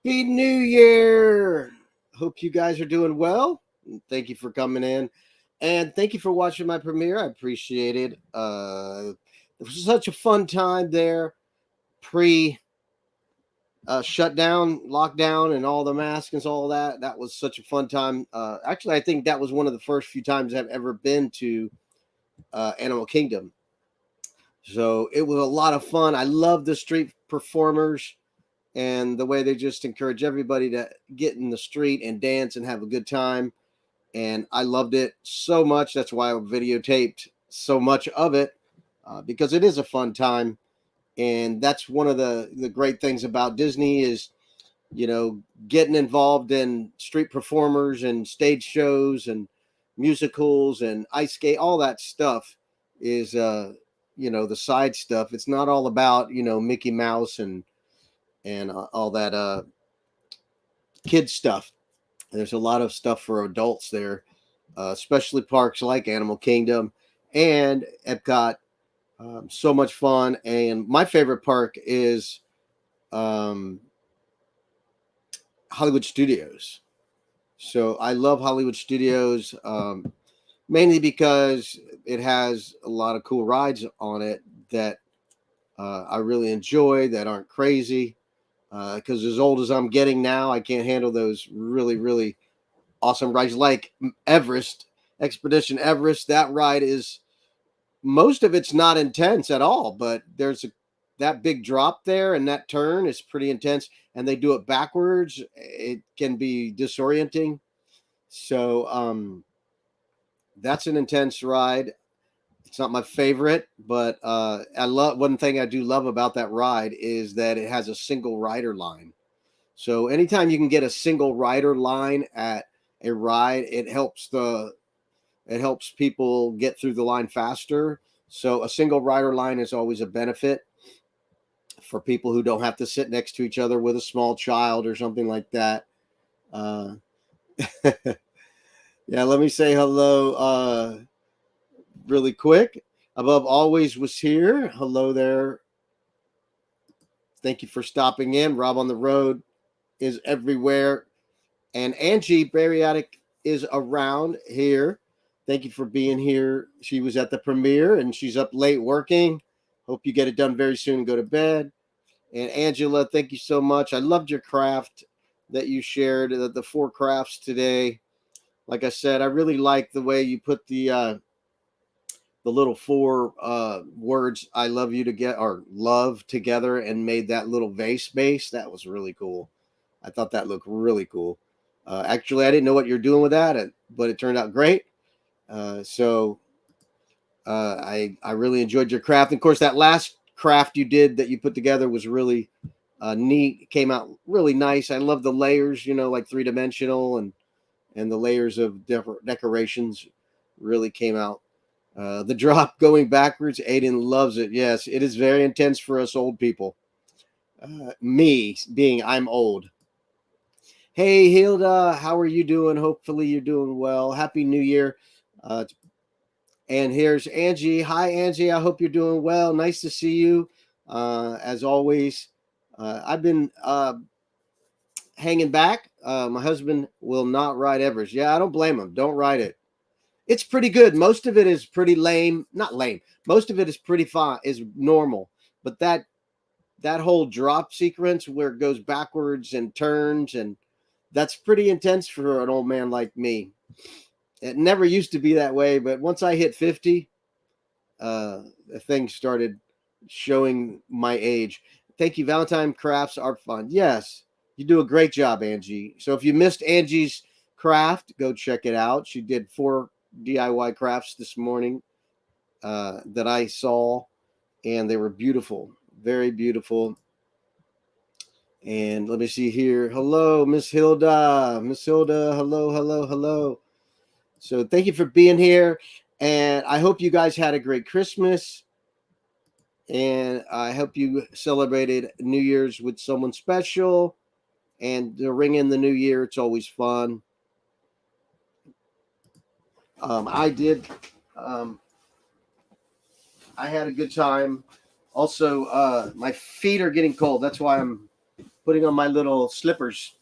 Happy New Year! Hope you guys are doing well. Thank you for coming in. And thank you for watching my premiere. I appreciate it. It was such a fun time there pre shutdown, lockdown, and all the masks and all that. That was such a fun time. Actually, I think that was one of the first few times I've ever been to Animal Kingdom. So it was a lot of fun. I love the street performers and the way they just encourage everybody to get in the street and dance and have a good time. And I loved it so much. That's why I videotaped so much of it because it is a fun time. And that's one of the great things about Disney is, getting involved in street performers and stage shows and musicals and ice skate, all that stuff is, the side stuff. It's not all about, Mickey Mouse and all that kid stuff. There's a lot of stuff for adults there, especially parks like Animal Kingdom and Epcot. So much fun. And my favorite park is um, Hollywood Studios. So I love Hollywood Studios mainly because it has a lot of cool rides on it that I really enjoy that aren't crazy. Because as old as I'm getting now, I can't handle those really, really awesome rides like Everest, Expedition Everest. That ride is most of it's not intense at all, but that big drop there and that turn is pretty intense, and they do it backwards. It can be disorienting. So that's an intense ride. It's not my favorite, but I love one thing I do love about that ride is that it has a single rider line. So anytime you can get a single rider line at a ride, it helps people get through the line faster. So a single rider line is always a benefit for people who don't have to sit next to each other with a small child or something like that. Uh, yeah, let me say hello really quick. Above Always was here. Hello there. Thank you for stopping in. Rob on the Road is everywhere. And Angie Bariatic is around here. Thank you for being here. She was at the premiere and she's up late working. Hope you get it done very soon and go to bed. And Angela, thank you so much. I loved your craft that you shared, the 4 crafts today. Like I said, I really like the way you put the little 4 words "I love you" or "love" together and made that little vase base. That was really cool. I thought that looked really cool. Actually, I didn't know what you're doing with that, but it turned out great. So I really enjoyed your craft. And of course, that last craft you did that you put together was really neat. It came out really nice. I love the layers, like 3-dimensional and the layers of decorations really came out. The drop going backwards, Aiden loves it. Yes, it is very intense for us old people. Me being I'm old. Hey, Hilda, how are you doing? Hopefully you're doing well. Happy New Year. And here's Angie. Hi, Angie. I hope you're doing well. Nice to see you. As always, I've been hanging back. My husband will not ride Everest. Yeah, I don't blame him. Don't ride it. It's pretty good. Most of it is pretty lame. Not lame. Most of it is pretty fine. Is normal. But that whole drop sequence where it goes backwards and turns, and that's pretty intense for an old man like me. It never used to be that way, but once I hit 50, things started showing my age. Thank you. Valentine crafts are fun. Yes, you do a great job, Angie. So if you missed Angie's craft, go check it out. She did 4 DIY crafts this morning that I saw, and they were beautiful, very beautiful. And let me see here. Hello, Miss Hilda. Miss Hilda, hello, hello, hello. So thank you for being here. And I hope you guys had a great Christmas. And I hope you celebrated New Year's with someone special. And to ring in the new year, it's always fun. I did. I had a good time. Also, my feet are getting cold. That's why I'm putting on my little slippers.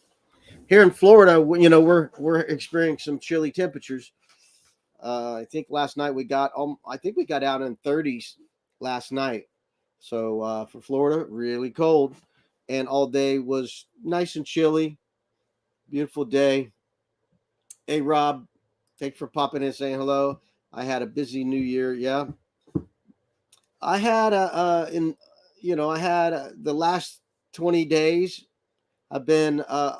Here in Florida, we're experiencing some chilly temperatures. I think last night I think we got out in 30s last night. So for Florida, really cold, and all day was nice and chilly. Beautiful day. Hey Rob, thanks for popping in and saying hello. I had a busy New Year. Yeah, I had the last 20 days. I've been an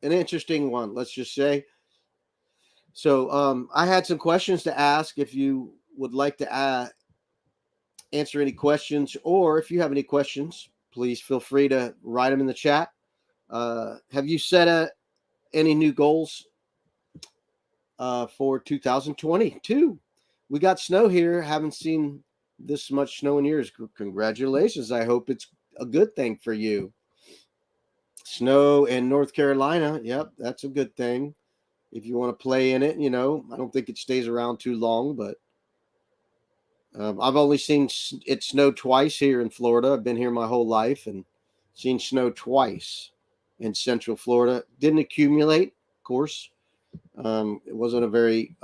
interesting one. Let's just say. So I had some questions to ask. If you would like to answer any questions, or if you have any questions, please feel free to write them in the chat. Have you set any new goals for 2022? We got snow here. Haven't seen this much snow in years. Congratulations. I hope it's a good thing for you. Snow in North Carolina. Yep, that's a good thing. If you want to play in it, I don't think it stays around too long, but I've only seen it snow twice here in Florida. I've been here my whole life and seen snow twice in Central Florida. Didn't accumulate, of course. It wasn't a very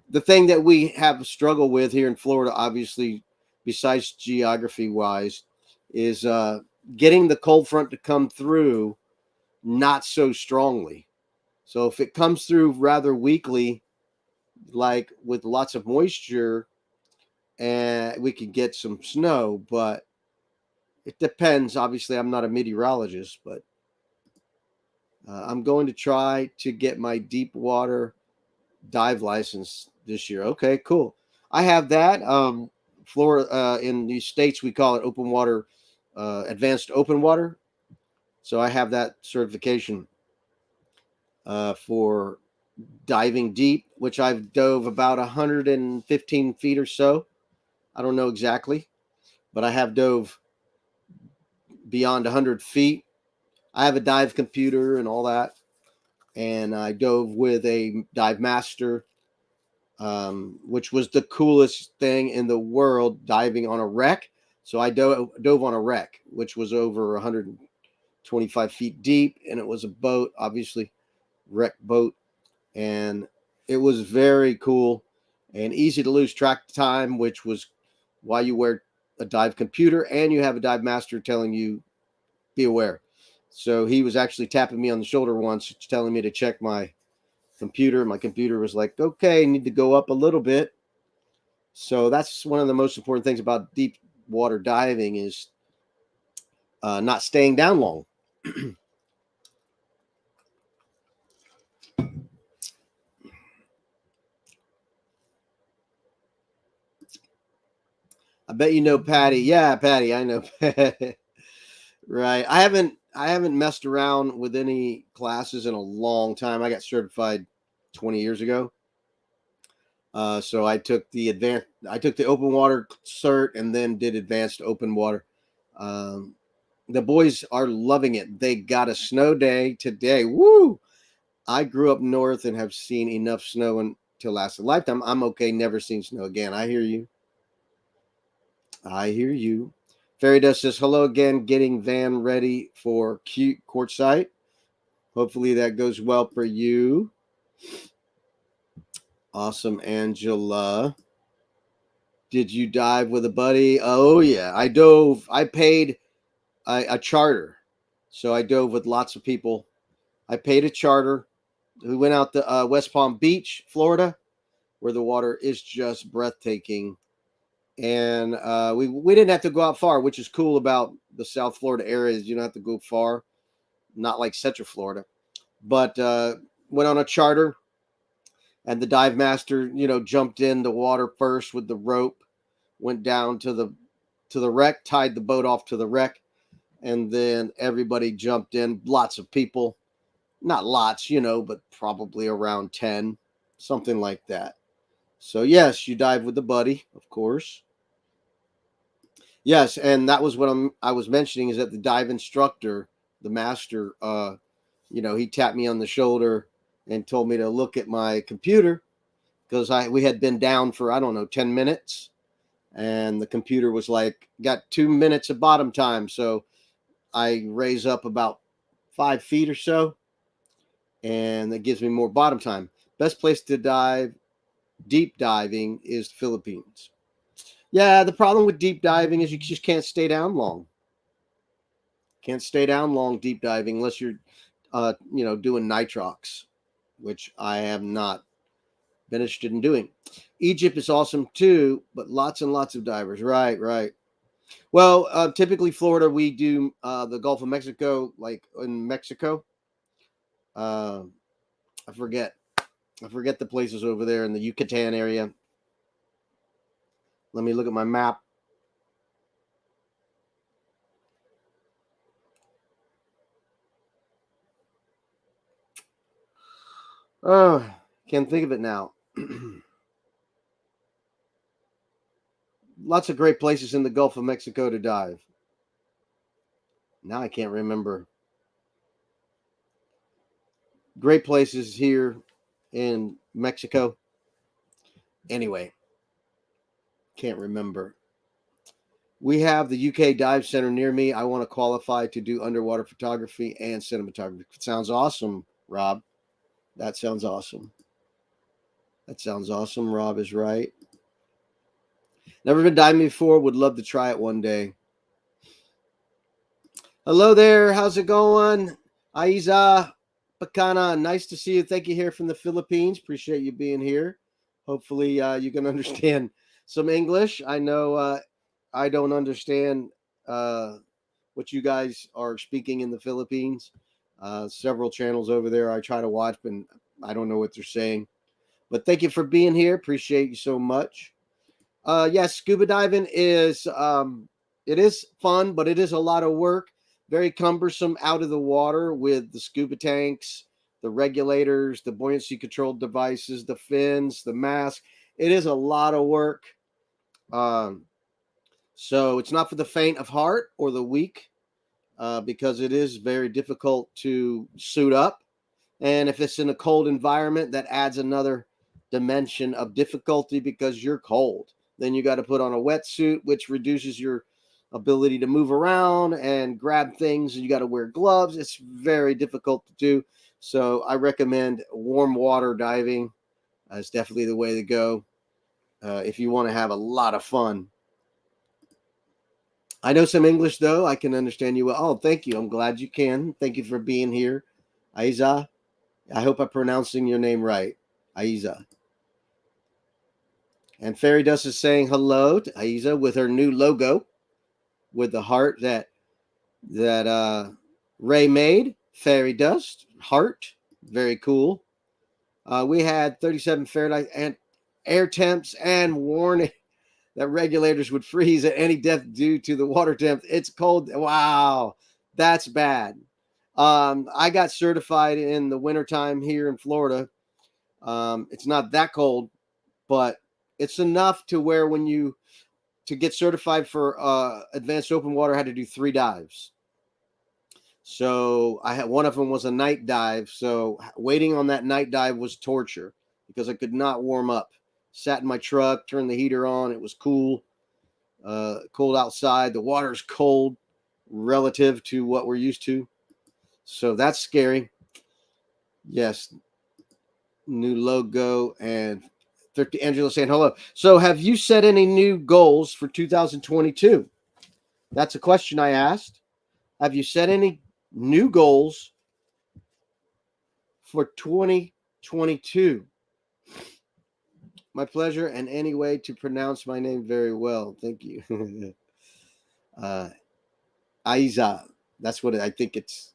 the thing that we have a struggle with here in Florida, obviously, besides geography wise, is getting the cold front to come through not so strongly. So if it comes through rather weakly, like with lots of moisture, and we could get some snow, but it depends. Obviously, I'm not a meteorologist, but I'm going to try to get my deep water dive license this year. Okay, cool. I have that. Florida, in the States, we call it open water, advanced open water. So I have that certification for diving deep, which I've dove about 115 feet or so. I don't know exactly, but I have dove beyond 100 feet. I have a dive computer and all that. And I dove with a dive master, which was the coolest thing in the world, diving on a wreck. So I dove on a wreck, which was over 125 feet deep. And it was a boat, obviously, wreck boat. And it was very cool and easy to lose track of time, which was why you wear a dive computer and you have a dive master telling you, be aware. So he was actually tapping me on the shoulder once, telling me to check my computer. My computer was like, okay, need to go up a little bit. So that's one of the most important things about deep water diving is not staying down long. I bet you know Patty. Yeah, Patty, I know. Right. I haven't messed around with any classes in a long time. I got certified 20 years ago. So I took the open water cert and then did advanced open water. The boys are loving it. They got a snow day today. Woo! I grew up north and have seen enough snow to last a lifetime. I'm okay. Never seen snow again. I hear you. I hear you. Fairy Dust says hello again. Getting van ready for cute courtside. Hopefully that goes well for you. Awesome, Angela. Did you dive with a buddy? Oh yeah, I dove. I paid a charter, so I dove with lots of people. I paid a charter. We went out to West Palm Beach, Florida, where the water is just breathtaking, and we didn't have to go out far, which is cool about the South Florida area. Is you don't have to go far, not like Central Florida, but went on a charter, and the dive master, jumped in the water first with the rope, went down to the wreck, tied the boat off to the wreck, and then everybody jumped in. Lots of people, not lots, but probably around 10, something like that. So yes, you dive with a buddy, of course. Yes, and that was what I was mentioning is that the dive instructor, the master, he tapped me on the shoulder and told me to look at my computer because we had been down for, I don't know, 10 minutes, and the computer was like, got 2 minutes of bottom time. So I raise up about 5 feet or so, and that gives me more bottom time. Best place to dive, deep diving, is the Philippines. Yeah, the problem with deep diving is you just can't stay down long. Can't stay down long deep diving unless you're, doing nitrox, which I have not been interested in doing. Egypt is awesome too, but lots and lots of divers. Right, right. Well, typically Florida, we do the Gulf of Mexico, like in Mexico. Uh, I forget. I forget the places over there in the Yucatan area. Let me look at my map. Oh, can't think of it now. Lots of great places in the Gulf of Mexico to dive. Now I can't remember. Great places here in Mexico. Anyway, can't remember. We have the UK Dive Center near me. I want to qualify to do underwater photography and cinematography. Sounds awesome, Rob. That sounds awesome. That sounds awesome. Rob is right. Never been diving before. Would love to try it one day. Hello there. How's it going? Aiza, Pacana. Nice to see you. Thank you here from the Philippines. Appreciate you being here. Hopefully you can understand some English. I know I don't understand what you guys are speaking in the Philippines. Several channels over there I try to watch, but I don't know what they're saying. But thank you for being here. Appreciate you so much. Yes, scuba diving is it is fun, but it is a lot of work. Very cumbersome out of the water with the scuba tanks, the regulators, the buoyancy controlled devices, the fins, the mask. It is a lot of work. Um, so it's not for the faint of heart or the weak, because it is very difficult to suit up. And if it's in a cold environment, that adds another dimension of difficulty because you're cold. Then you got to put on a wetsuit, which reduces your ability to move around and grab things. And you got to wear gloves. It's very difficult to do. So I recommend warm water diving. It's definitely the way to go if you want to have a lot of fun. I know some English, though. I can understand you well. Oh, thank you. I'm glad you can. Thank you for being here. Aiza. I hope I'm pronouncing your name right. Aiza. And Fairy Dust is saying hello to Aiza with her new logo with the heart that Ray made. Fairy Dust heart. Very cool. We had 37 Fahrenheit and air temps and warning that regulators would freeze at any depth due to the water temp. It's cold. Wow, that's bad. I got certified in the wintertime here in Florida. It's not that cold, but it's enough to where when you to get certified for advanced open water, I had to do 3 dives. So I had one of them was a night dive. So waiting on that night dive was torture because I could not warm up. Sat in my truck, turned the heater on. It was cool, cold outside. The water's cold relative to what we're used to. So that's scary. Yes. New logo and 30 Angela saying hello. So have you set any new goals for 2022? That's a question I asked. Have you set any new goals for 2022? My pleasure, and any way to pronounce my name very well. Thank you. Aiza. That's what I think it's.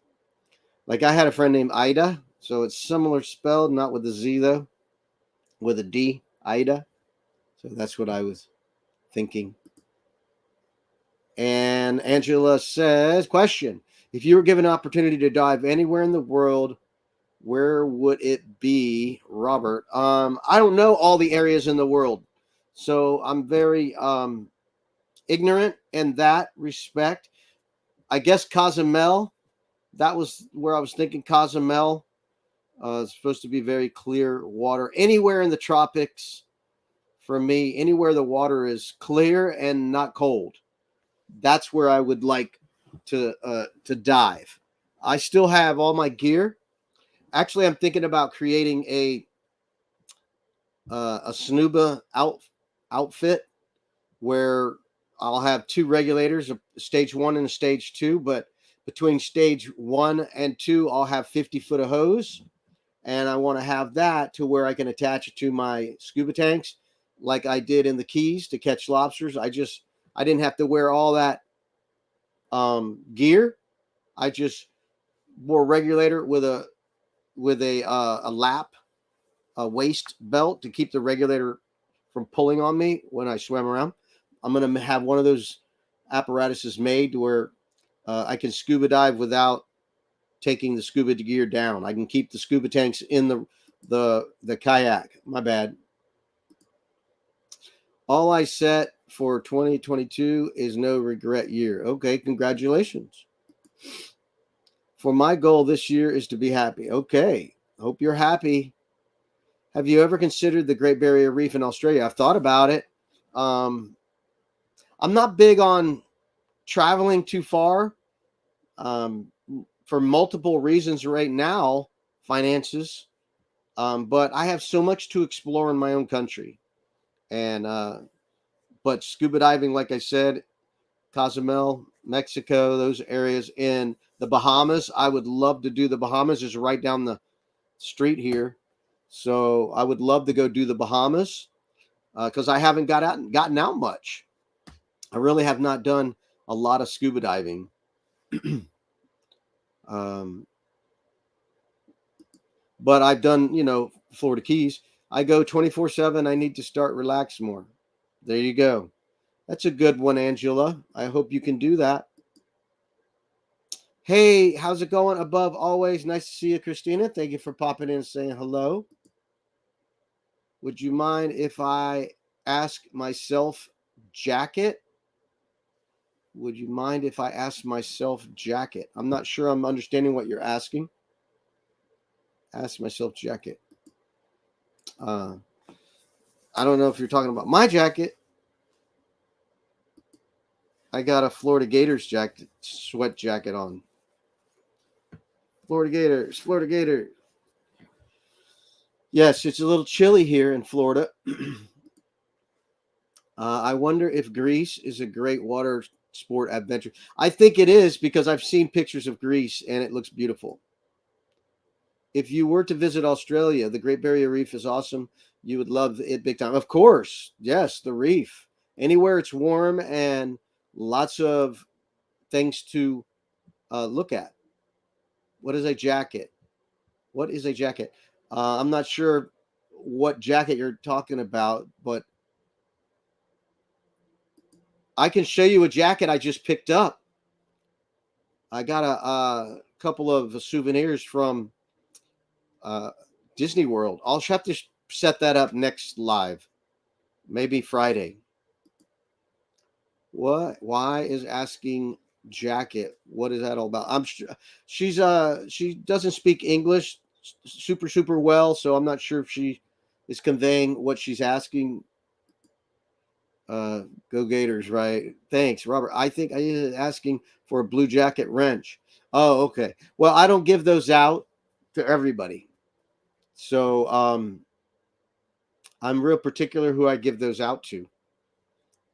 Like I had a friend named Ida, so it's similar spelled, not with a Z though, with a D, Ida. So that's what I was thinking. And Angela says, question, if you were given an opportunity to dive anywhere in the world, where would it be, Robert? I don't know all the areas in the world, so I'm very ignorant in that respect. I guess Cozumel, that was where I was thinking. Cozumel, it's supposed to be very clear water. Anywhere in the tropics, for me, anywhere the water is clear and not cold. That's where I would like to dive. I still have all my gear. Actually, I'm thinking about creating a snuba outfit where I'll have two regulators, a stage 1 and a stage 2, but between stage 1 and 2, I'll have 50 foot of hose, and I want to have that to where I can attach it to my scuba tanks like I did in the Keys to catch lobsters. I didn't have to wear all that gear. I just wore a regulator with a lap, a waist belt to keep the regulator from pulling on me when I swam around. I'm going to have one of those apparatuses made to where I can scuba dive without taking the scuba gear down. I can keep the scuba tanks in the kayak. My bad. All I set for 2022 is no regret year. Okay, congratulations. For my goal this year is to be happy. Okay, hope you're happy. Have you ever considered the Great Barrier Reef in Australia? I've thought about it. I'm not big on traveling too far for multiple reasons right now, finances. But I have so much to explore in my own country. And but scuba diving, like I said, Cozumel, Mexico, those areas in the Bahamas, I would love to do the Bahamas. Is right down the street here. So I would love to go do the Bahamas because I haven't gotten out much. I really have not done a lot of scuba diving. But I've done, Florida Keys. I go 24/7. I need to start relax more. There you go. That's a good one, Angela. I hope you can do that. Hey, how's it going? Above always. Nice to see you, Christina. Thank you for popping in and saying hello. Would you mind if I ask myself jacket? Would you mind if I ask myself jacket? I'm not sure I'm understanding what you're asking. Ask myself jacket. I don't know if you're talking about my jacket. I got a Florida Gators jacket, sweat jacket on. Florida Gators. Yes, it's a little chilly here in Florida. I wonder if Greece is a great water sport adventure. I think it is because I've seen pictures of Greece and it looks beautiful. If you were to visit Australia, the Great Barrier Reef is awesome. You would love it big time. Of course, yes, the reef. Anywhere it's warm and lots of things to look at. What is a jacket? What is a jacket? I'm not sure what jacket you're talking about, but I can show you a jacket I just picked up. I got a couple of souvenirs from Disney World. I'll have to set that up next live, maybe Friday. What? Why is asking jacket? What is that all about? She doesn't speak English super well, so I'm not sure if she is conveying what she's asking. Go Gators, right? Thanks, Robert. I think I is asking for a blue jacket wrench. Oh, okay. Well, I don't give those out to everybody. So I'm real particular who I give those out to.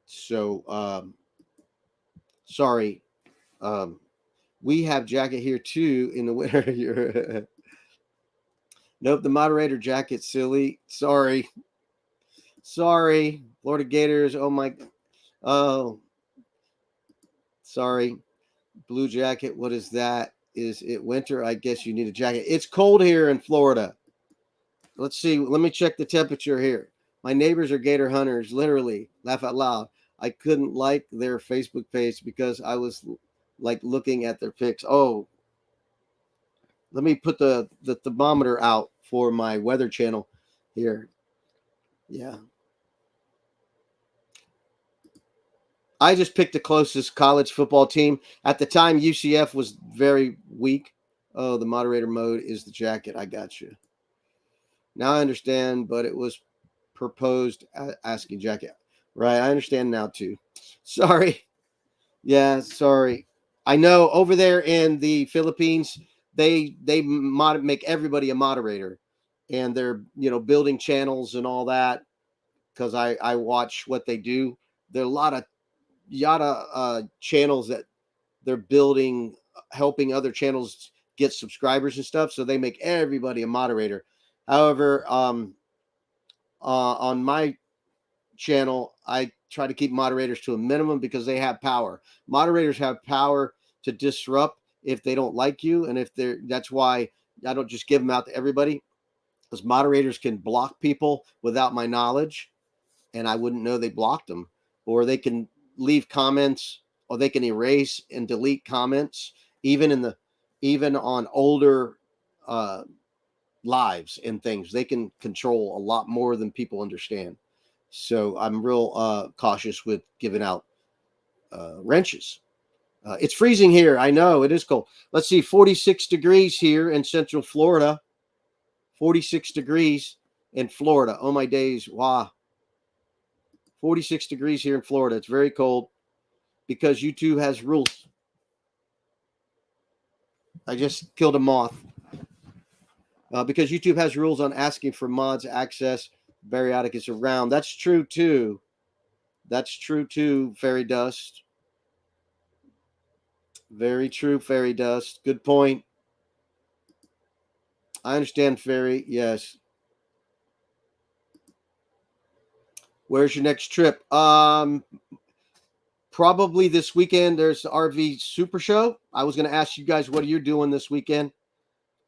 So sorry. We have jacket here too in the winter. Nope, the moderator jacket silly. Sorry. Florida Gators. Oh my. Oh. Sorry. Blue jacket. What is that? Is it winter? I guess you need a jacket. It's cold here in Florida. Let's see. Let me check the temperature here. My neighbors are gator hunters. Literally, laugh out loud. I couldn't like their Facebook page because I was like looking at their pics. Oh, let me put the thermometer out for my weather channel here. Yeah. I just picked the closest college football team. At the time, UCF was very weak. Oh, the moderator mode is the jacket. I got you. Now I understand, but it was proposed asking jacket. Right, I understand now too. Sorry. Yeah, sorry. I know over there in the Philippines, they make everybody a moderator, and they're building channels and all that because I watch what they do. There are a lot of yada channels that they're building, helping other channels get subscribers and stuff. So they make everybody a moderator. However, on my channel, I try to keep moderators to a minimum because they have power. Moderators have power to disrupt if they don't like you, and if they're that's why I don't just give them out to everybody, because moderators can block people without my knowledge, and I wouldn't know they blocked them, or they can leave comments, or they can erase and delete comments, even on older lives and things. They can control a lot more than people understand. So I'm real cautious with giving out wrenches. It's freezing here. I know it is cold. Let's see, 46 degrees here in Central Florida. 46 degrees in Florida. Oh my days. Wow. 46 degrees here in Florida. It's very cold because YouTube has rules. I just killed a moth. Because YouTube has rules on asking for mods access. Bariotic is around. That's true too. That's true too, Fairy Dust. Very true, Fairy Dust. Good point. I understand, Fairy. Yes. Where's your next trip? Probably this weekend. There's the RV Super Show. I was going to ask you guys, what are you doing this weekend?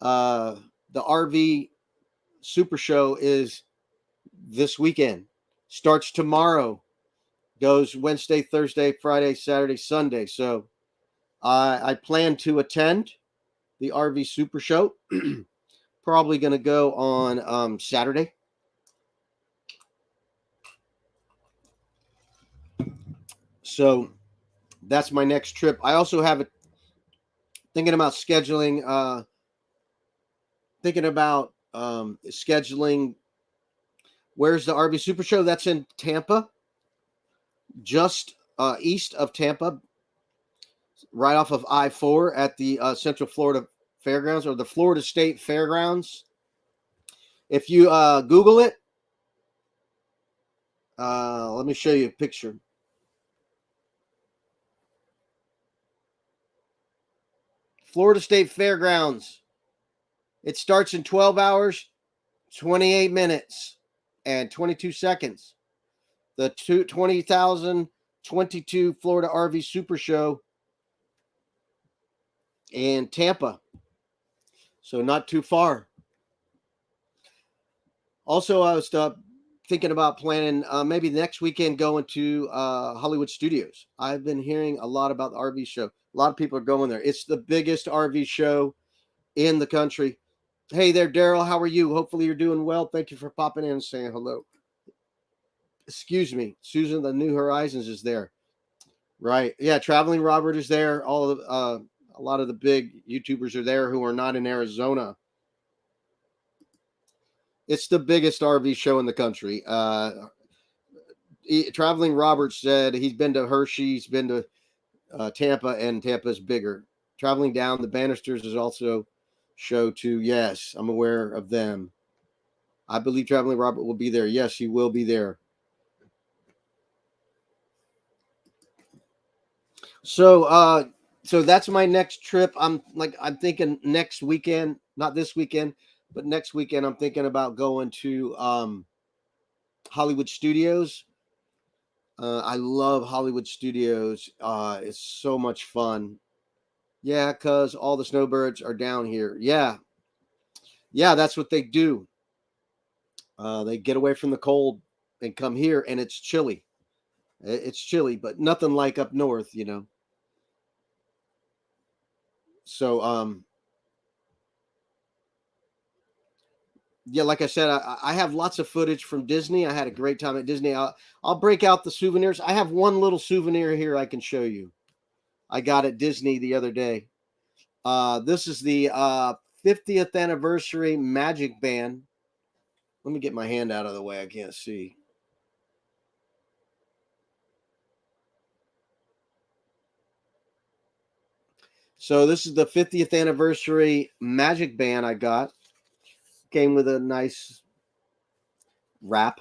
The RV Super Show is this weekend. Starts tomorrow. Goes Wednesday, Thursday, Friday, Saturday, Sunday. So I plan to attend the RV Super Show. Probably going to go on Saturday. So that's my next trip. I also have it thinking about scheduling. Scheduling. Where's the RV Super Show? That's in Tampa, just east of Tampa, right off of I-4 at the Central Florida Fairgrounds, or the Florida State Fairgrounds. If you Google it, let me show you a picture. Florida State Fairgrounds. It starts in 12 hours, 28 minutes, and 22 seconds. The 2022 Florida RV Super Show in Tampa. So not too far. Also, I was thinking about planning maybe next weekend going to Hollywood Studios. I've been hearing a lot about the RV show. A lot of people are going there. It's the biggest RV show in the country. Hey there, Daryl. How are you? Hopefully you're doing well. Thank you for popping in and saying hello. Excuse me. Susan, the New Horizons is there. Right. Yeah, Traveling Robert is there. All of a lot of the big YouTubers are there who are not in Arizona. It's the biggest RV show in the country. Traveling Robert said he's been to Hershey, he's been to Tampa, and Tampa's bigger. Traveling Down the Banisters is also show too. Yes, I'm aware of them. I believe Traveling Robert will be there. Yes, he will be there. So that's my next trip. I'm thinking next weekend, not this weekend, but next weekend. I'm thinking about going to Hollywood Studios. I love Hollywood Studios. It's so much fun. Yeah, because all the snowbirds are down here. Yeah, that's what they do. They get away from the cold and come here, and it's chilly. It's chilly, but nothing like up north, So, yeah, like I said, I have lots of footage from Disney. I had a great time at Disney. I'll break out the souvenirs. I have one little souvenir here I can show you. I got at Disney the other day. This is the 50th anniversary Magic Band. Let me get my hand out of the way. I can't see. So this is the 50th anniversary Magic Band I got. Came with a nice wrap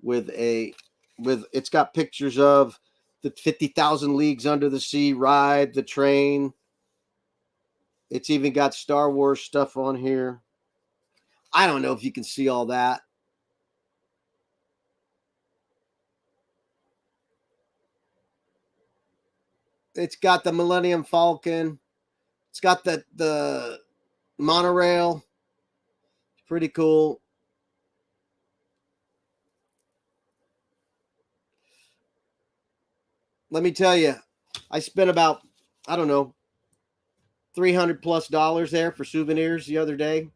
with it's got pictures of the 50,000 Leagues Under the Sea ride, the train. It's even got Star Wars stuff on here. I don't know if you can see all that. It's got the Millennium Falcon. It's got the monorail. It's pretty cool. Let me tell you, I spent about, I don't know, $300+ there for souvenirs the other day.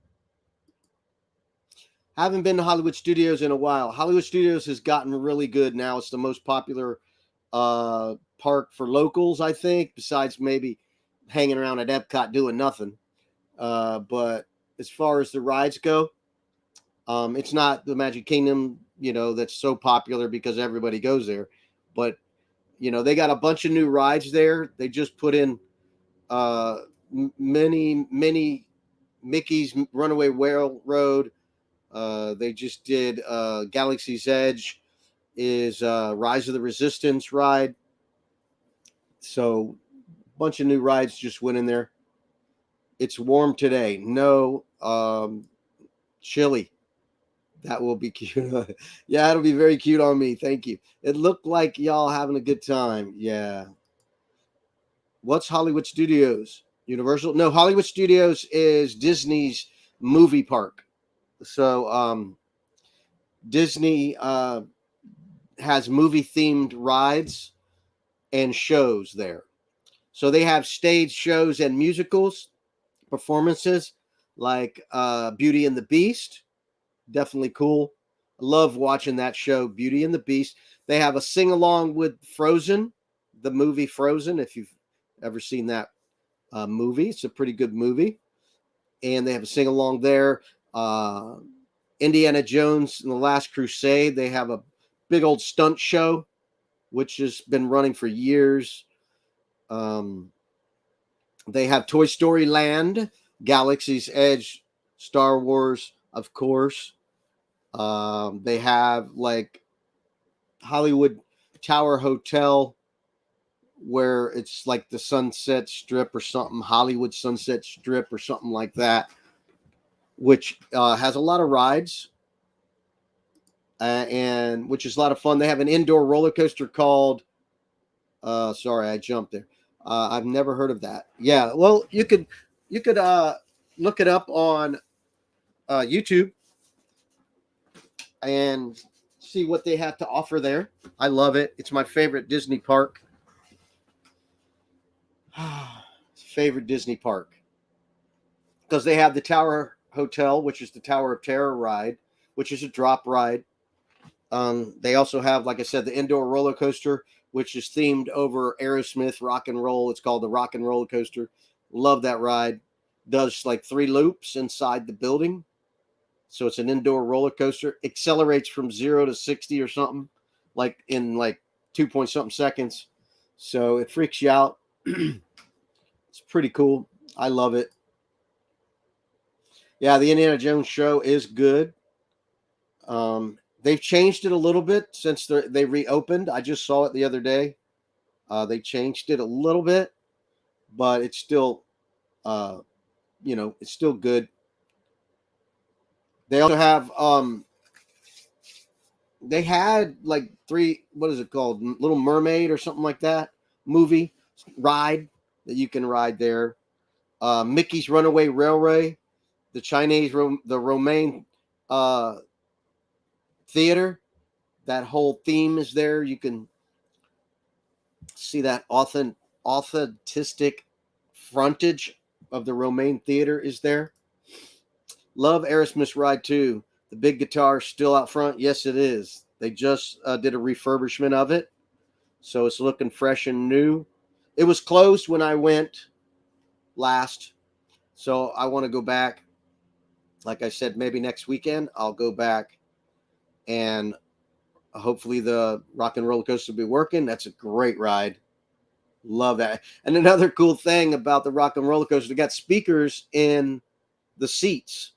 Haven't been to Hollywood Studios in a while. Hollywood Studios has gotten really good now. It's the most popular park for locals, I think, besides maybe hanging around at Epcot doing nothing. But as far as the rides go, it's not the Magic Kingdom, that's so popular because everybody goes there. But, they got a bunch of new rides there. They just put in many Mickey's Runaway Railroad. They just did Galaxy's Edge is Rise of the Resistance ride. So a bunch of new rides just went in there. It's warm today. No chilly. That will be cute. Yeah, it'll be very cute on me. Thank you. It looked like y'all having a good time. Yeah. What's Hollywood Studios? Universal? No, Hollywood Studios is Disney's movie park. So Disney has movie themed rides and shows there. So they have stage shows and musicals, performances like Beauty and the Beast. Definitely cool. I love watching that show, Beauty and the Beast. They have a sing along with Frozen, the movie Frozen, if you've ever seen that movie. It's a pretty good movie. And they have a sing along there. Indiana Jones and the Last Crusade, they have a big old stunt show, which has been running for years. They have Toy Story Land, Galaxy's Edge, Star Wars, of course. They have like Hollywood Tower Hotel, where it's like the Sunset Strip or something, Hollywood Sunset Strip or something like that, which has a lot of rides. And which is a lot of fun. They have an indoor roller coaster called sorry, I jumped there. I've never heard of that. Yeah, well, you could look it up on YouTube and see what they have to offer there. I love it. It's my favorite Disney park. Favorite Disney park. Because they have the Tower Hotel, which is the Tower of Terror ride, which is a drop ride. They also have, like I said, the indoor roller coaster, which is themed over Aerosmith rock and roll. It's called the Rock and Roller Coaster. Love that ride. Does like 3 loops inside the building. So it's an indoor roller coaster. Accelerates from 0 to 60 or something, like in like 2 point something seconds. So it freaks you out. It's pretty cool. I love it. Yeah, the Indiana Jones show is good. They've changed it a little bit since they reopened. I just saw it the other day. They changed it a little bit, but it's still, it's still good. They also have, they had like 3, what is it called? Little Mermaid or something like that movie ride that you can ride there. Mickey's Runaway Railway, the the Romaine theater. That whole theme is there. You can see that authentic frontage of the Romaine theater is there. Love Aerosmith's ride too. The big guitar still out front. Yes, it is. They just did a refurbishment of it, so it's looking fresh and new. It was closed when I went last, so I want to go back. Like I said, maybe next weekend I'll go back, and hopefully the Rock and Roller Coaster will be working. That's a great ride. Love that. And another cool thing about the Rock and Roller Coaster, they got speakers in the seats.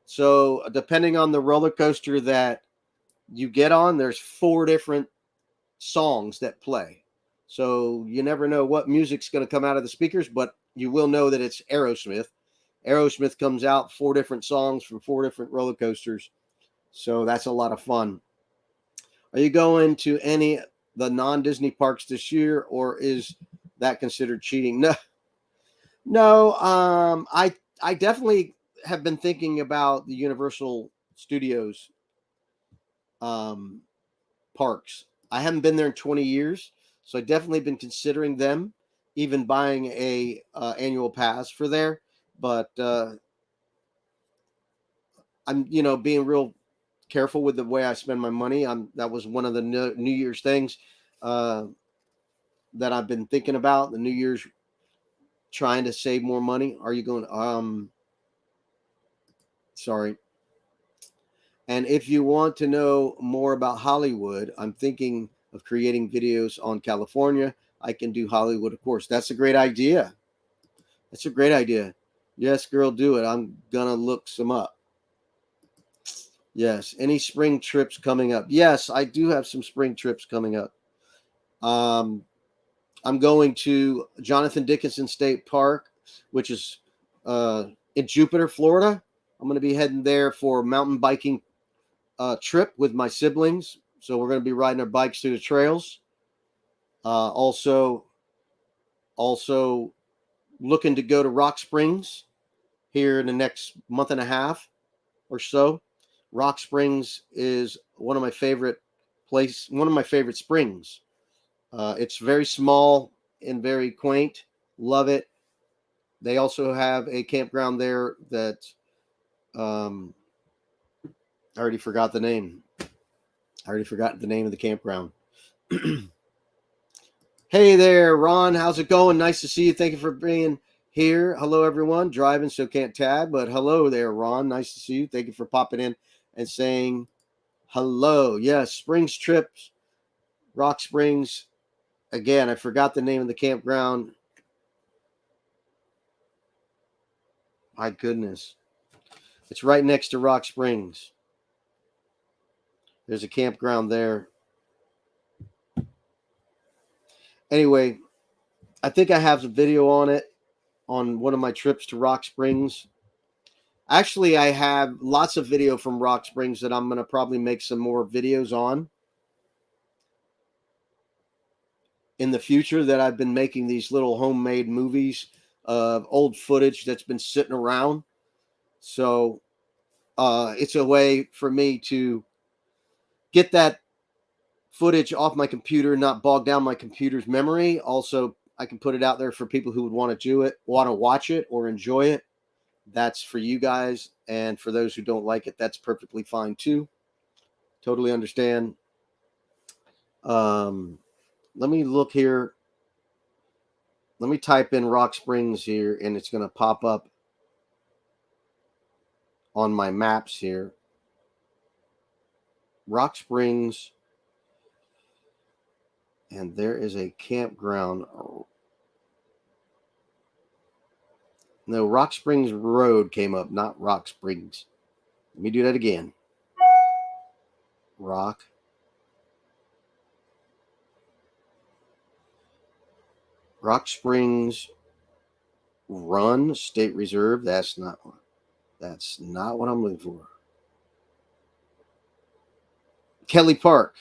So depending on the roller coaster that you get on, there's 4 different songs that play. So you never know what music's going to come out of the speakers, but you will know that it's Aerosmith. Aerosmith comes out 4 different songs from 4 different roller coasters. So that's a lot of fun. Are you going to any the non-Disney parks this year, or is that considered cheating? No, no. I definitely have been thinking about the Universal Studios um, parks. I haven't been there in 20 years, so I definitely been considering them, even buying a annual pass for there. But I'm being real careful with the way I spend my money. That was one of the New Year's things uh, that I've been thinking about. The New Year's trying to save more money. Are you going? Sorry. And if you want to know more about Hollywood, I'm thinking of creating videos on California. I can do Hollywood, of course. That's a great idea. That's a great idea. Yes, girl, do it. I'm gonna look some up. Yes. Any spring trips coming up? Yes, I do have some spring trips coming up. Um, I'm going to Jonathan Dickinson State Park, which is in Jupiter, Florida. I'm going to be heading there for a mountain biking trip with my siblings. So we're going to be riding our bikes through the trails. Also looking to go to Rock Springs here in the next month and a half or so. Rock Springs is one of my favorite springs. It's very small and very quaint. Love it. They also have a campground there that I already forgot the name. I already forgot the name of the campground. Hey there, Ron. How's it going? Nice to see you. Thank you for being here. Hello, everyone. Driving, so can't tag, but hello there, Ron. Nice to see you. Thank you for popping in and saying hello. Yes, Springs trips, Rock Springs. Again, I forgot the name of the campground. My goodness. It's right next to Rock Springs. There's a campground there. Anyway, I think I have a video on it on one of my trips to Rock Springs. Actually, I have lots of video from Rock Springs that I'm going to probably make some more videos on in the future, that I've been making these little homemade movies of old footage that's been sitting around. So it's a way for me to get that footage off my computer, not bog down my computer's memory. Also, I can put it out there for people who would want to watch it or enjoy it. That's for you guys. And for those who don't like it, that's perfectly fine too. Totally understand. Let me look here. Let me type in Rock Springs here, and it's going to pop up on my maps here. Rock Springs. And there is a campground. No, Rock Springs Road came up, not Rock Springs. Let me do that again. Rock Springs Run State Reserve. That's not what I'm looking for. Kelly Park.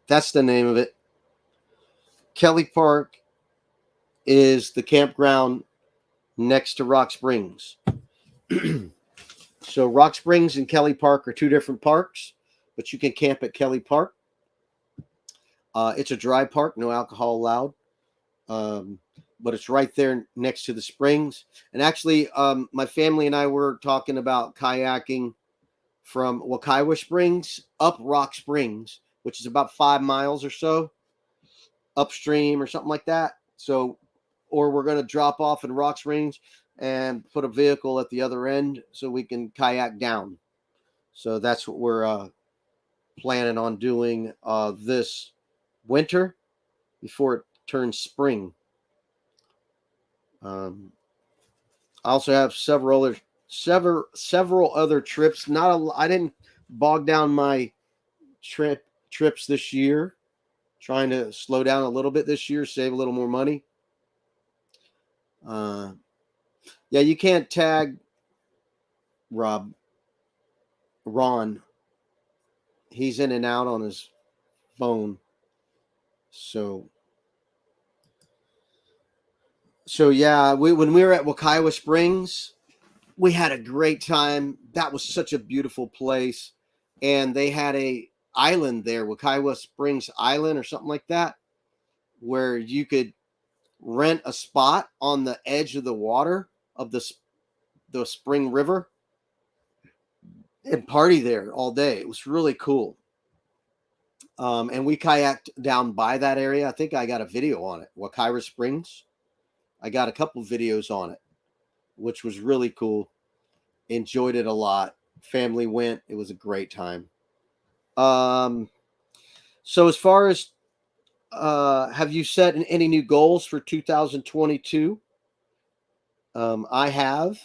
That's the name of it. Kelly Park is the campground next to Rock Springs. So Rock Springs and Kelly Park are 2 different parks, but you can camp at Kelly Park. It's a dry park, no alcohol allowed. But it's right there next to the springs. And actually, my family and I were talking about kayaking from Wakaiwa Springs up Rock Springs, which is about 5 miles or so upstream or something like that. So, or we're going to drop off in Rock Springs and put a vehicle at the other end so we can kayak down. So that's what we're planning on doing this winter before it turns spring. I also have several other trips. I didn't bog down my trips this year. Trying to slow down a little bit this year, save a little more money. Yeah, you can't tag Ron. He's in and out on his phone. So yeah, when we were at Wakaiwa Springs, we had a great time. That was such a beautiful place, and they had a island there, Wakaiwa Springs Island or something like that, where you could rent a spot on the edge of the water of the spring river and party there all day. It was really cool. And we kayaked down by that area. I think I got a video on it, Wakaiwa Springs. I got a couple videos on it, which was really cool. Enjoyed it a lot. Family went. It was a great time. So as far as have you set any new goals for 2022? I have,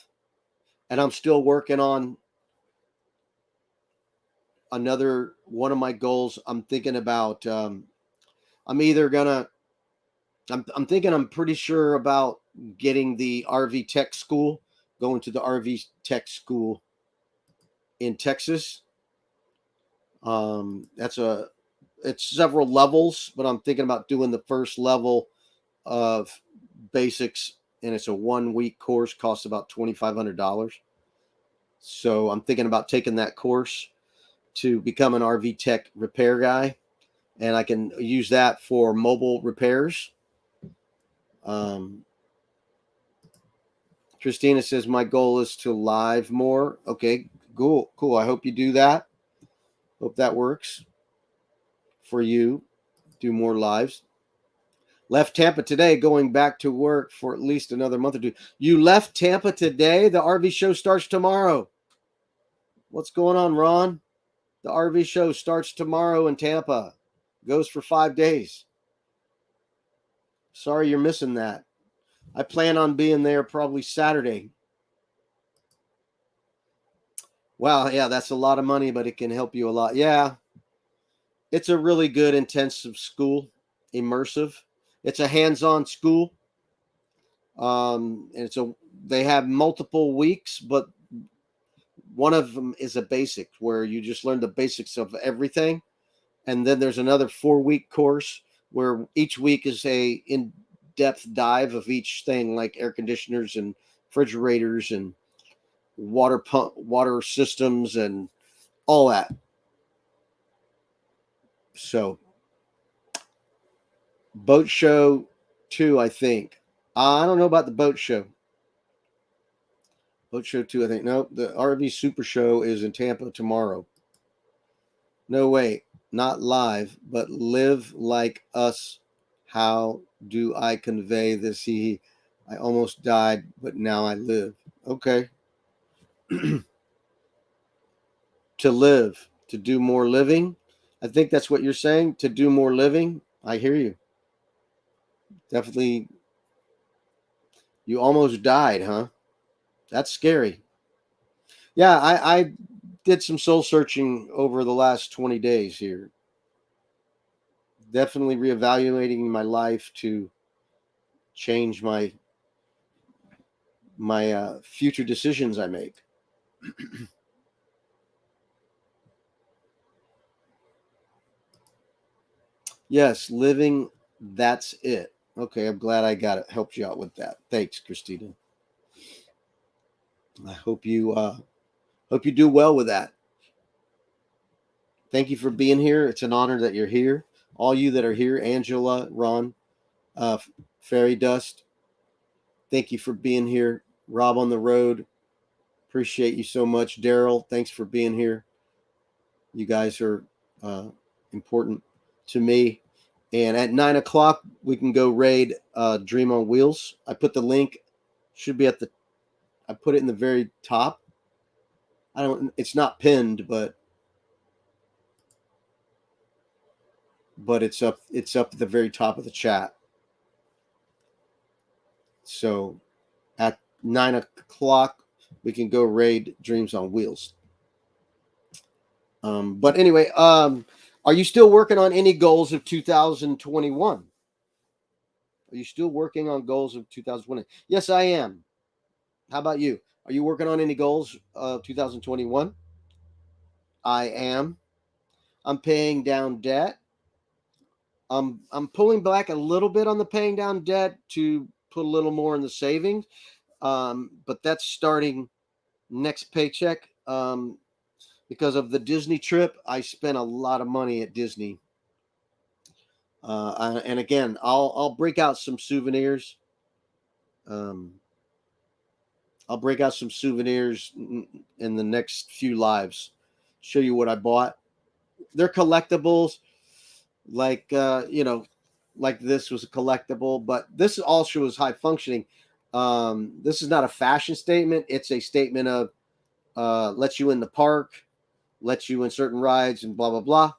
and I'm still working on another one of my goals. I'm thinking about. I'm either gonna. I'm thinking. I'm pretty sure about getting the RV Tech School, going to the RV Tech School in Texas. It's several levels, but I'm thinking about doing the first level of basics, and it's a 1 week course, costs about $2,500. So I'm thinking about taking that course to become an RV tech repair guy, and I can use that for mobile repairs. Christina says my goal is to live more. Okay, cool. I hope you do that. Hope that works for you. Do more lives. Left Tampa today, going back to work for at least another month or two. You left Tampa today? The RV show starts tomorrow. What's going on, Ron? The RV show starts tomorrow in Tampa. Goes for 5 days. Sorry you're missing that. I plan on being there probably Saturday. Wow, yeah, that's a lot of money, but it can help you a lot. Yeah, it's a really good intensive school, immersive. It's a hands-on school. And they have multiple weeks, but one of them is a basic where you just learn the basics of everything. And then there's another 4-week course where each week is a in-depth dive of each thing, like air conditioners and refrigerators and water systems and all that. So boat show too, I think. I don't know about the boat show. Boat show too, I think. No, the RV Super Show is in Tampa tomorrow. No, wait, not live, but live like us. How do I convey this? I almost died, but now I live. Okay. To live, to do more living. I think that's what you're saying. To do more living. I hear you. Definitely. You almost died, huh? That's scary. Yeah, I did some soul searching over the last 20 days here. Definitely reevaluating my life to change my future decisions I make. Yes, living. That's it. Okay, I'm glad I got it. Helped you out with that. Thanks, Christina. I hope you do well with that. Thank you for being here. It's an honor that you're here. All you that are here, Angela, Ron, uh, Fairy Dust. Thank you for being here. Rob on the road. Appreciate you so much, Daryl. Thanks for being here. You guys are important to me. And at 9 o'clock, we can go raid Dream on Wheels. I put the link, should be I put it in the very top. It's not pinned, but it's up at the very top of the chat. So at 9 o'clock, we can go raid Dreams on Wheels. But anyway, are you still working on any goals of 2021? Are you still working on goals of 2020? Yes, I am. How about you? Are you working on any goals of 2021? I am. I'm paying down debt. I'm pulling back a little bit on the paying down debt to put a little more in the savings. But that's starting next paycheck. Because of the Disney trip, I spent a lot of money at Disney. And again, I'll break out some souvenirs. Um, I'll break out some souvenirs in the next few lives. Show you what I bought. They're collectibles, like like this was a collectible, but this also is high functioning. This is not a fashion statement; it's a statement of lets you in the park, lets you in certain rides, and blah blah blah.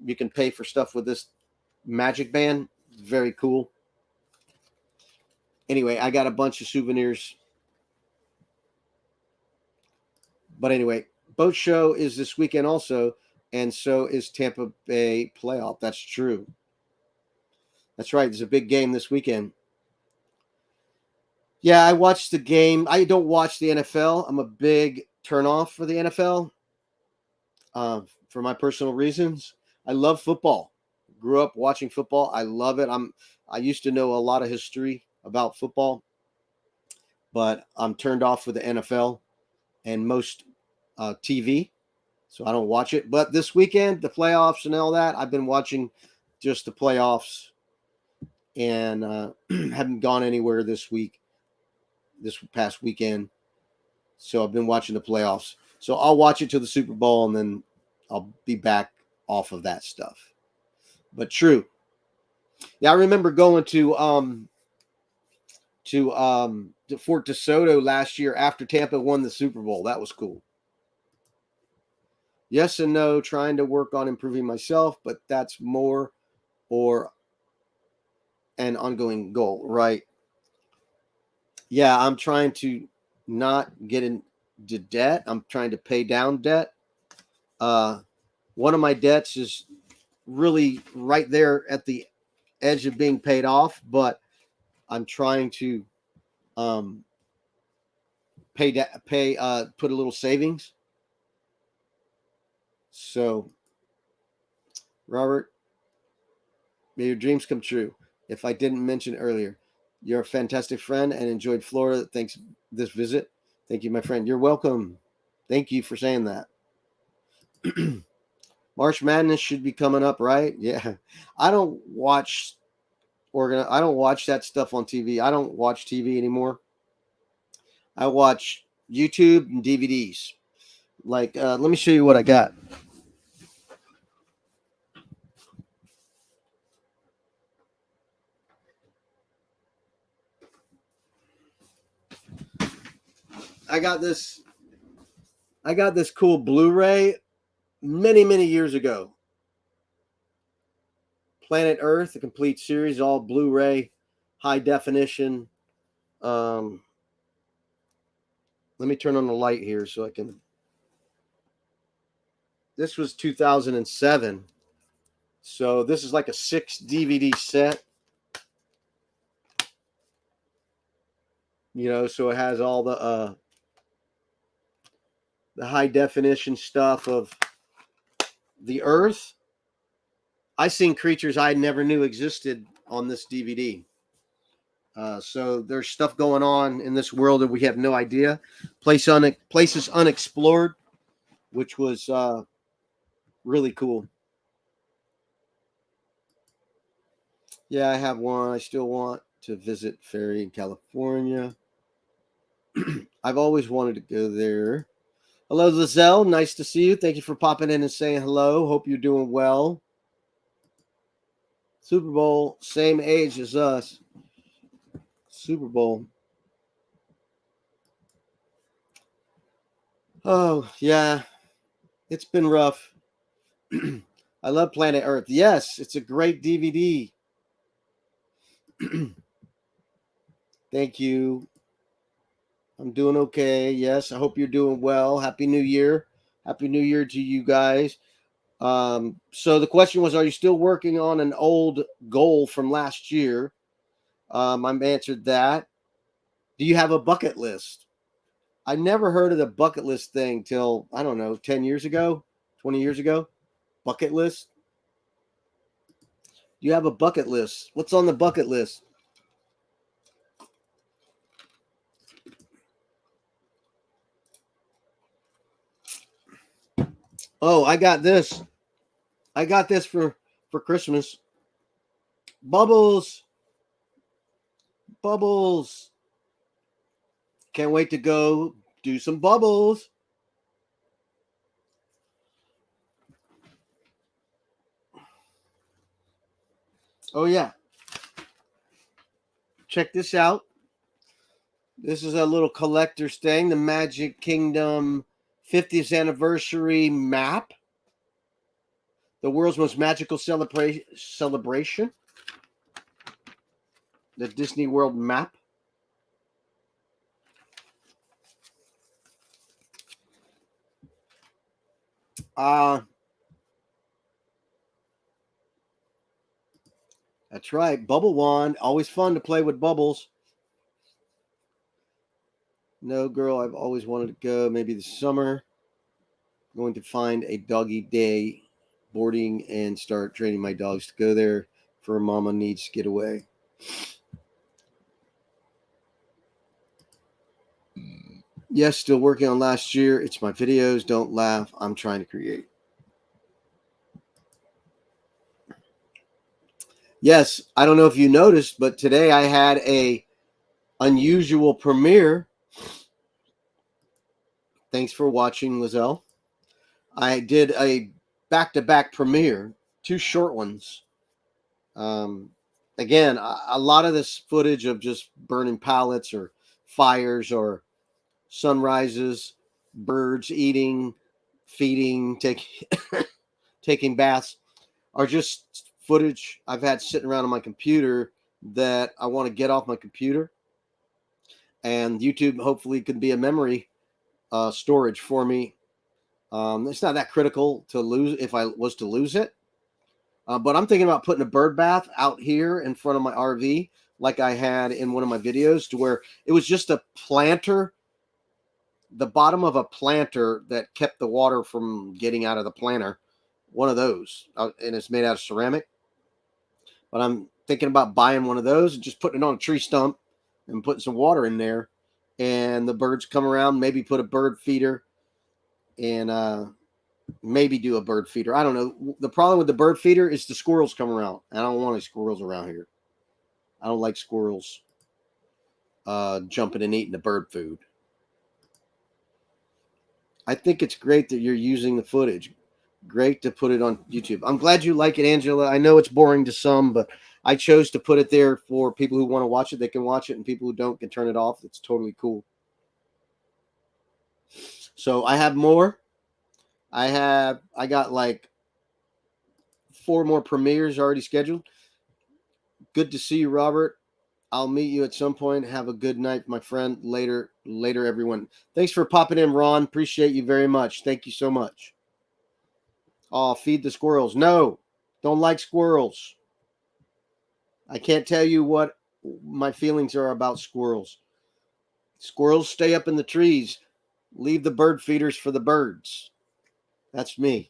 You can pay for stuff with this magic band. Very cool. Anyway, I got a bunch of souvenirs. But anyway, boat show is this weekend also, and so is Tampa Bay playoff. That's true. That's right. There's a big game this weekend. Yeah, I watched the game. I don't watch the NFL. I'm a big turnoff for the NFL for my personal reasons. I love football. Grew up watching football. I love it. I used to know a lot of history about football, but I'm turned off with the NFL and most TV, so I don't watch it. But this weekend, the playoffs and all that, I've been watching just the playoffs and haven't gone anywhere this past weekend. So I've been watching the playoffs. So I'll watch it till the Super Bowl and then I'll be back off of that stuff. But true. Yeah, I remember going to Fort DeSoto last year after Tampa won the Super Bowl. That was cool. Yes and no, trying to work on improving myself, but that's more or an ongoing goal, right? Yeah, I'm trying to not get into debt. I'm trying to pay down debt. One of my debts is really right there at the edge of being paid off, but I'm trying to um, put a little savings. So, Robert, may your dreams come true. If I didn't mention earlier, you're a fantastic friend and enjoyed Florida. Thanks this visit. Thank you, my friend. You're welcome. Thank you for saying that. March Madness should be coming up, right? Yeah. I don't watch I don't watch that stuff on TV. I don't watch TV anymore. I watch YouTube and DVDs. Like, let me show you what I got. I got this. I got this cool Blu-ray many years ago. Planet Earth, the complete series, all Blu-ray, high definition. Let me turn on the light here so I can. This was 2007. So this is like a 6 DVD set. So it has all the high definition stuff of the Earth. I seen creatures I never knew existed on this DVD. So there's stuff going on in this world that we have no idea. Places unexplored, which was really cool. Yeah, I have one. I still want to visit Ferry in California. I've always wanted to go there. Hello, Lizelle. Nice to see you. Thank you for popping in and saying hello. Hope you're doing well. Super Bowl, same age as us. Super Bowl. Oh, yeah. It's been rough. I love Planet Earth. Yes, it's a great DVD. Thank you. I'm doing okay. Yes, I hope you're doing well. Happy New Year. Happy New Year to you guys. So the question was, are you still working on an old goal from last year? I've answered that. Do you have a bucket list? I never heard of the bucket list thing till, I don't know, 10 years ago, 20 years ago. Bucket list? Do you have a bucket list? What's on the bucket list? Oh, I got this. I got this for Christmas. Bubbles. Bubbles. Can't wait to go do some bubbles. Oh, yeah. Check this out. This is a little collector's thing. The Magic Kingdom 50th anniversary map. The world's most magical celebration. The Disney World map. That's right. Bubble wand. Always fun to play with bubbles. No, girl, I've always wanted to go. Maybe this summer. Going to find a doggy day boarding and start training my dogs to go there for mama needs to get away. Yes, still working on last year. It's my videos. Don't laugh. I'm trying to create. Yes, I don't know if you noticed, but today I had a unusual premiere. Thanks for watching, Lizelle. I did a back-to-back premiere, 2 short ones. Again, a lot of this footage of just burning pallets or fires or sunrises, birds eating, feeding, taking baths are just footage I've had sitting around on my computer that I want to get off my computer. And YouTube hopefully could be a memory storage for me. It's not that critical to lose if I was to lose it. But I'm thinking about putting a bird bath out here in front of my RV like I had in one of my videos, to where it was just a planter, the bottom of a planter that kept the water from getting out of the planter. One of those. And it's made out of ceramic. But I'm thinking about buying one of those and just putting it on a tree stump and putting some water in there. And the birds come around, maybe put a bird feeder and maybe do a bird feeder. I don't know. The problem with the bird feeder is the squirrels come around. I don't want any squirrels around here. I don't like squirrels jumping and eating the bird food. I think it's great that you're using the footage. Great to put it on YouTube. I'm glad you like it, Angela. I know it's boring to some, but I chose to put it there for people who want to watch it. They can watch it, and people who don't can turn it off. It's totally cool. So I have more. I got like 4 more premieres already scheduled. Good to see you, Robert. I'll meet you at some point. Have a good night, my friend. Later, everyone. Thanks for popping in, Ron. Appreciate you very much. Thank you so much. Oh, feed the squirrels. No, don't like squirrels. I can't tell you what my feelings are about squirrels. Squirrels stay up in the trees. Leave the bird feeders for the birds. That's me.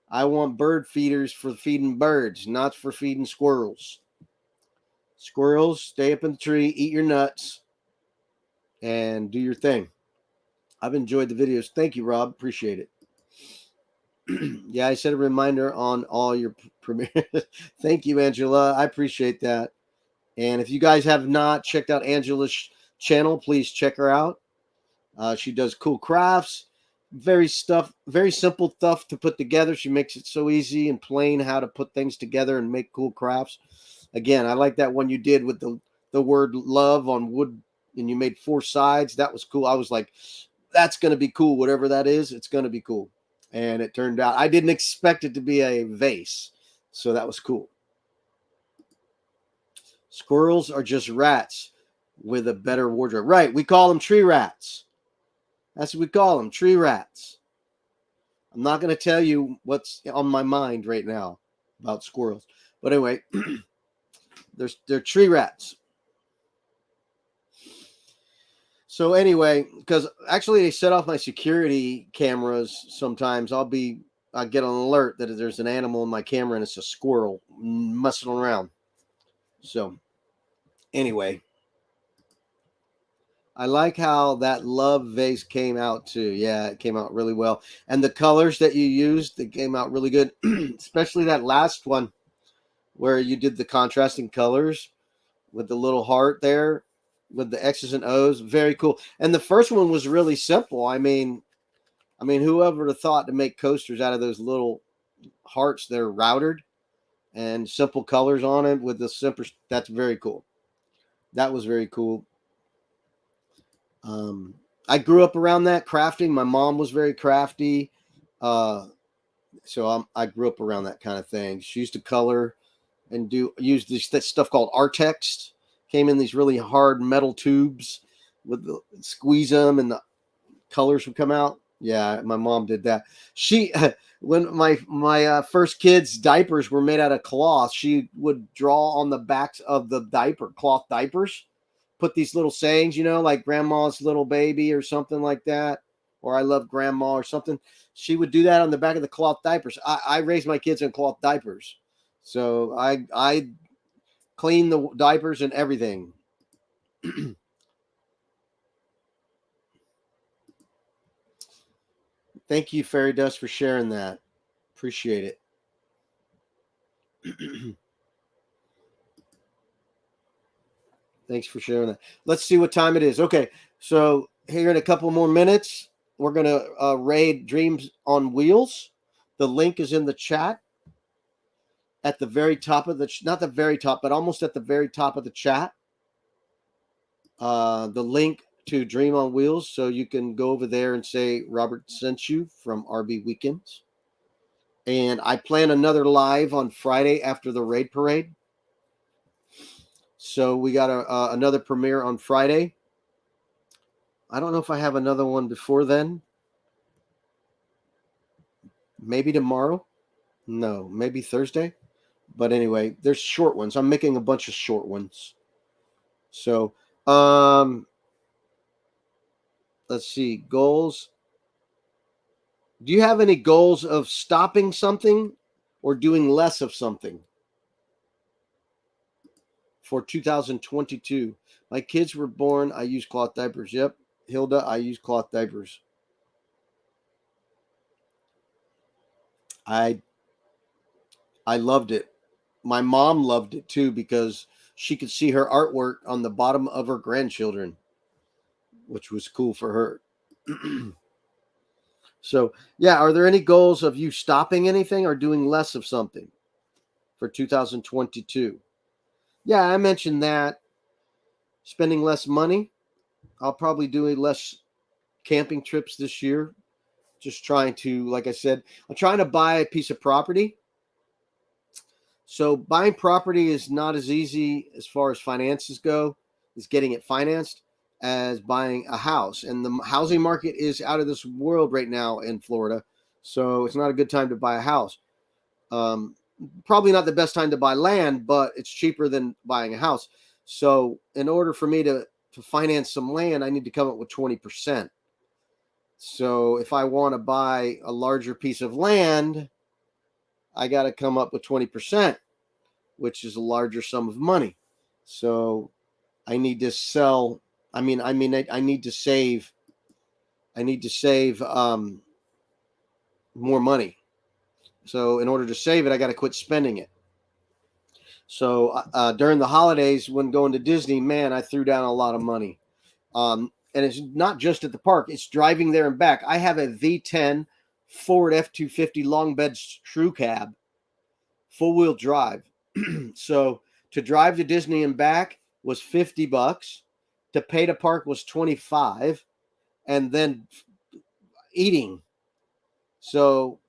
I want bird feeders for feeding birds, not for feeding squirrels. Squirrels, stay up in the tree, eat your nuts, and do your thing. I've enjoyed the videos. Thank you, Rob. Appreciate it. Yeah, I set a reminder on all your premieres. Thank you, Angela. I appreciate that. And if you guys have not checked out Angela's channel, please check her out. She does cool crafts, very simple stuff to put together. She makes it so easy and plain how to put things together and make cool crafts. Again, I like that one you did with the word love on wood, and you made 4 sides. That was cool. I was like, that's going to be cool. Whatever that is, it's going to be cool. And it turned out, I didn't expect it to be a vase. So that was cool. Squirrels are just rats. with a better wardrobe. Right. We call them tree rats. That's what we call them, tree rats. I'm not going to tell you what's on my mind right now about squirrels. But anyway, they're tree rats. So anyway, because actually they set off my security cameras sometimes. I get an alert that there's an animal in my camera and it's a squirrel messing around. So anyway, I like how that love vase came out too. Yeah, it came out really well. And the colors that you used, they came out really good. Especially that last one where you did the contrasting colors with the little heart there with the X's and O's. Very cool. And the first one was really simple. I mean, whoever would have thought to make coasters out of those little hearts that are routed and simple colors on it with the simple. That's very cool. That was very cool. I grew up around that crafting. My mom was very crafty. So I grew up around that kind of thing. She used to color and use this stuff called Artex. Came in these really hard metal tubes with the squeeze them and the colors would come out. Yeah, my mom did that. She when my first kids' diapers were made out of cloth, she would draw on the backs of the cloth diapers, put these little sayings, like grandma's little baby or something like that, or I love grandma or something. She would do that on the back of the cloth diapers. I raised my kids in cloth diapers. So I clean the diapers and everything. Thank you, Fairy Dust, for sharing that. Appreciate it. Thanks for sharing that. Let's see what time it is. Okay, so here in a couple more minutes, we're going to raid Dreams on Wheels. The link is in the chat at the very top of not the very top, but almost at the very top of the chat. The link to Dream on Wheels, so you can go over there and say Robert sent you from RB Weekends. And I plan another live on Friday after the raid parade. So we got another premiere on Friday. I don't know if I have another one before then. Maybe tomorrow. No, maybe Thursday. But anyway, there's short ones. I'm making a bunch of short ones. So, let's see. Goals. Do you have any goals of stopping something or doing less of something for 2022? My kids were born. I use cloth diapers. Yep. Hilda, I use cloth diapers. I loved it. My mom loved it too because she could see her artwork on the bottom of her grandchildren, which was cool for her. So, yeah, are there any goals of you stopping anything or doing less of something for 2022? Yeah, I mentioned that. Spending less money. I'll probably do less camping trips this year. Just trying to, like I said, I'm trying to buy a piece of property. So buying property is not as easy as far as finances go, is getting it financed, as buying a house. And the housing market is out of this world right now in Florida. So it's not a good time to buy a house. Probably not the best time to buy land, but it's cheaper than buying a house. So in order for me to finance some land, I need to come up with 20%. So if I want to buy a larger piece of land, I got to come up with 20%, which is a larger sum of money. So I need to sell. I need to save. I need to save more money. So in order to save it, I got to quit spending it. So during the holidays, when going to Disney, man, I threw down a lot of money. And it's not just at the park; it's driving there and back. I have a V10 Ford F-250 long bed crew cab, full wheel drive. So to drive to Disney and back was $50. To pay to park was $25, and then eating. So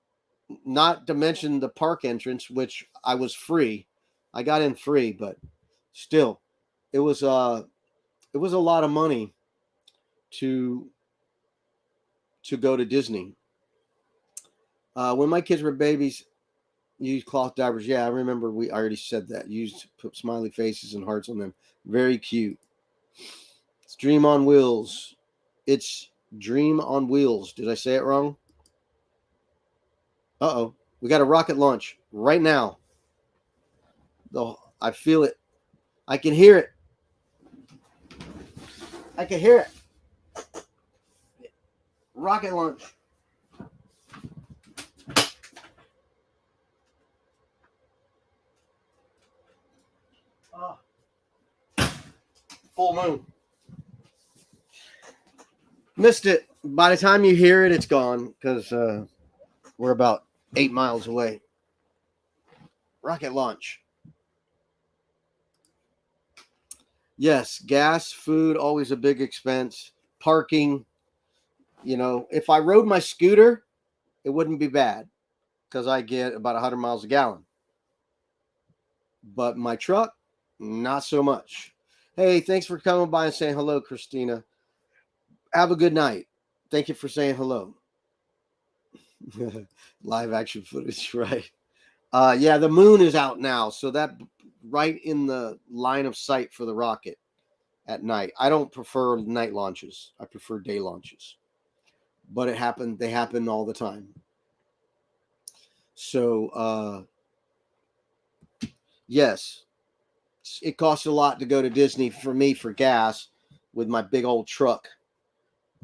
not to mention the park entrance, which I was free. I got in free, but still, it was it was a lot of money to go to Disney. When my kids were babies, used cloth diapers. Yeah, I remember I already said that. Used to put smiley faces and hearts on them. Very cute. It's Dream on Wheels. It's Dream on Wheels. Did I say it wrong? Uh-oh. We got a rocket launch right now. I feel it. I can hear it. I can hear it. Rocket launch. Full moon. Missed it. By the time you hear it, it's gone because we're about 8 miles away. Rocket launch. Yes, gas, food, always a big expense. Parking. You know, if I rode my scooter, it wouldn't be bad because I get about 100 miles a gallon. But my truck, not so much. Hey, thanks for coming by and saying hello, Christina. Have a good night. Thank you for saying hello. Live action footage, right? Yeah, the moon is out now, so that right in the line of sight for the rocket at night. I don't prefer night launches. I prefer day launches. But they happen all the time. So yes, it costs a lot to go to Disney for me for gas with my big old truck.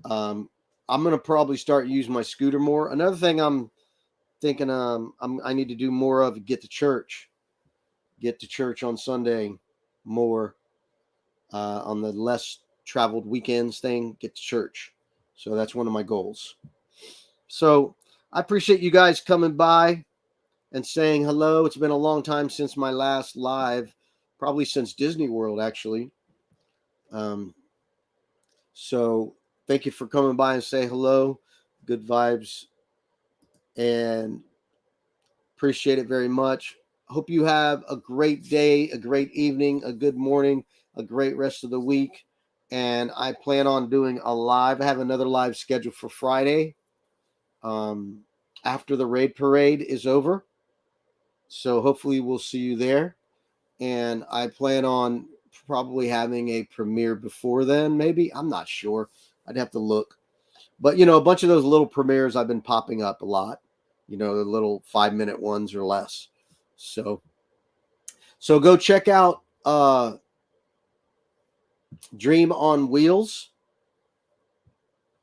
I'm gonna probably start using my scooter more. Another thing I'm thinking I need to do more of, get to church on Sunday more, on the less traveled weekends thing, get to church. So that's one of my goals. So I appreciate you guys coming by and saying hello. It's been a long time since my last live, probably since Disney World, actually. So thank you for coming by and say hello. Good vibes. And appreciate it very much. Hope you have a great day, a great evening, a good morning, a great rest of the week. And I plan on doing a live. I have another live scheduled for Friday, after the raid parade is over. So hopefully we'll see you there. And I plan on probably having a premiere before then, maybe. I'm not sure. I'd have to look. But, a bunch of those little premieres I've been popping up a lot. The little 5-minute ones or less. So go check out Dream on Wheels.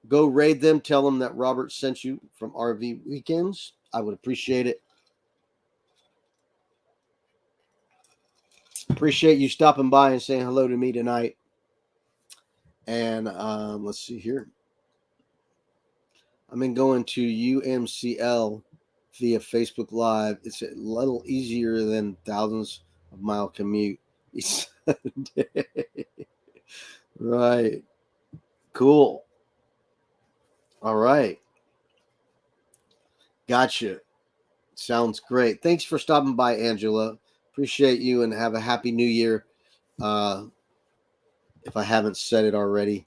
Go raid them. Tell them that Robert sent you from RV Weekends. I would appreciate it. Appreciate you stopping by and saying hello to me tonight. And let's see here. I've been going to UMCL via Facebook Live. It's a little easier than thousands of mile commute. Right. Cool. All right. Gotcha. Sounds great. Thanks for stopping by, Angela. Appreciate you, and have a happy new year. If I haven't said it already.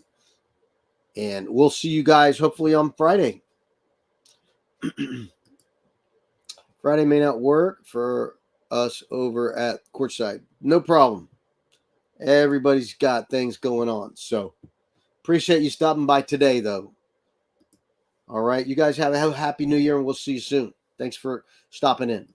And we'll see you guys hopefully on Friday. Friday may not work for us over at Courtside. No problem. Everybody's got things going on. So appreciate you stopping by today, though. All right. You guys have a happy new year, and we'll see you soon. Thanks for stopping in.